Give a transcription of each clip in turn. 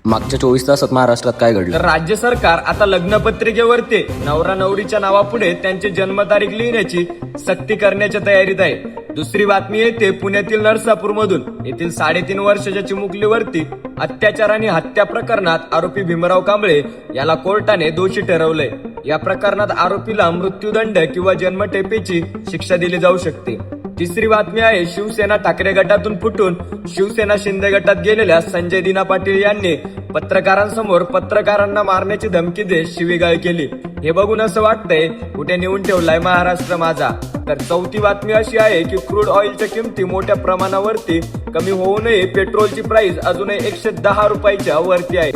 मागच्या 24 तासात महाराष्ट्रात काय घडलं? तर राज्य सरकार आता लग्नपत्रिकेवरती नवरा नवरीच्या नावापुढे त्यांची जन्मतारीख लिहिण्याची सक्ती करण्याच्या तयारीत आहे. दुसरी बातमी येते पुण्यातील नरसापूरमधून. येथील 3.5 वर्षाच्या चिमुकलीवरती अत्याचार आणि हत्या प्रकरणात आरोपी भीमराव कांबळे याला कोर्टाने दोषी ठरवलंय. या प्रकरणात आरोपीला मृत्यूदंड किंवा जन्मठेपेची शिक्षा दिली जाऊ शकते. तिसरी बातमी आहे शिवसेना ठाकरे गटातून फुटून शिवसेना शिंदे गटात गेलेल्या संजय दिना पाटील यांनी पत्रकारांसमोर पत्रकारांना मारण्याची धमकी देत शिवीगाळ केली. हे बघून असं वाटतंय कुठे नेऊन ठेवलाय महाराष्ट्र माझा. तर चौथी बातमी अशी आहे की क्रूड ऑइलच्या किमती मोठ्या प्रमाणावरती कमी होऊ नये, पेट्रोलची प्राइस अजूनही 110 रुपयाच्या वरती आहे.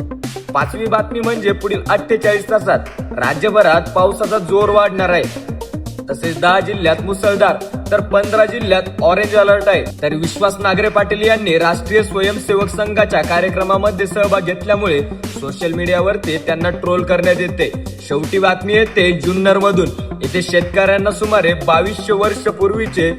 पाचवी बातमी म्हणजे पुढील 48 तासात राज्यभरात पावसाचा जोर वाढणार आहे. तसेच 10 जिल्ह्यात मुसळधार तर 15 जिल्ह्यात ऑरेंज अलर्ट आहे. तर विश्वास नागरे पाटील यांनी राष्ट्रीय स्वयंसेवक संघाच्या कार्यक्रमामध्ये सहभाग घेतल्यामुळे सोशल मीडियावरती त्यांना ट्रोल करण्यात येते. शेवटी बातमी येते जुन्नर मधून. येथे शेतकऱ्यांना सुमारे 2200 वर्ष पूर्वीचे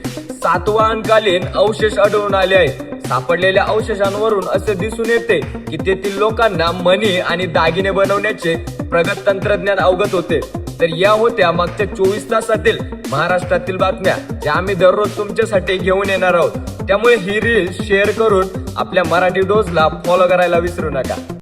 सातवाहनकालीन अवशेष आढळून आले आहेत. सापडलेल्या अवशेषांवरून असे दिसून येते की तेथील लोकांना मणी आणि दागिने बनवण्याचे प्रगत तंत्रज्ञान अवगत होते. तर या होत्या मागच्या 24 तासातील महाराष्ट्रातील बातम्या, ज्या आम्ही दररोज तुमच्यासाठी घेऊन येणार आहोत. त्यामुळे ही रील शेअर करून आपल्या मराठी डोजला फॉलो करायला विसरू नका.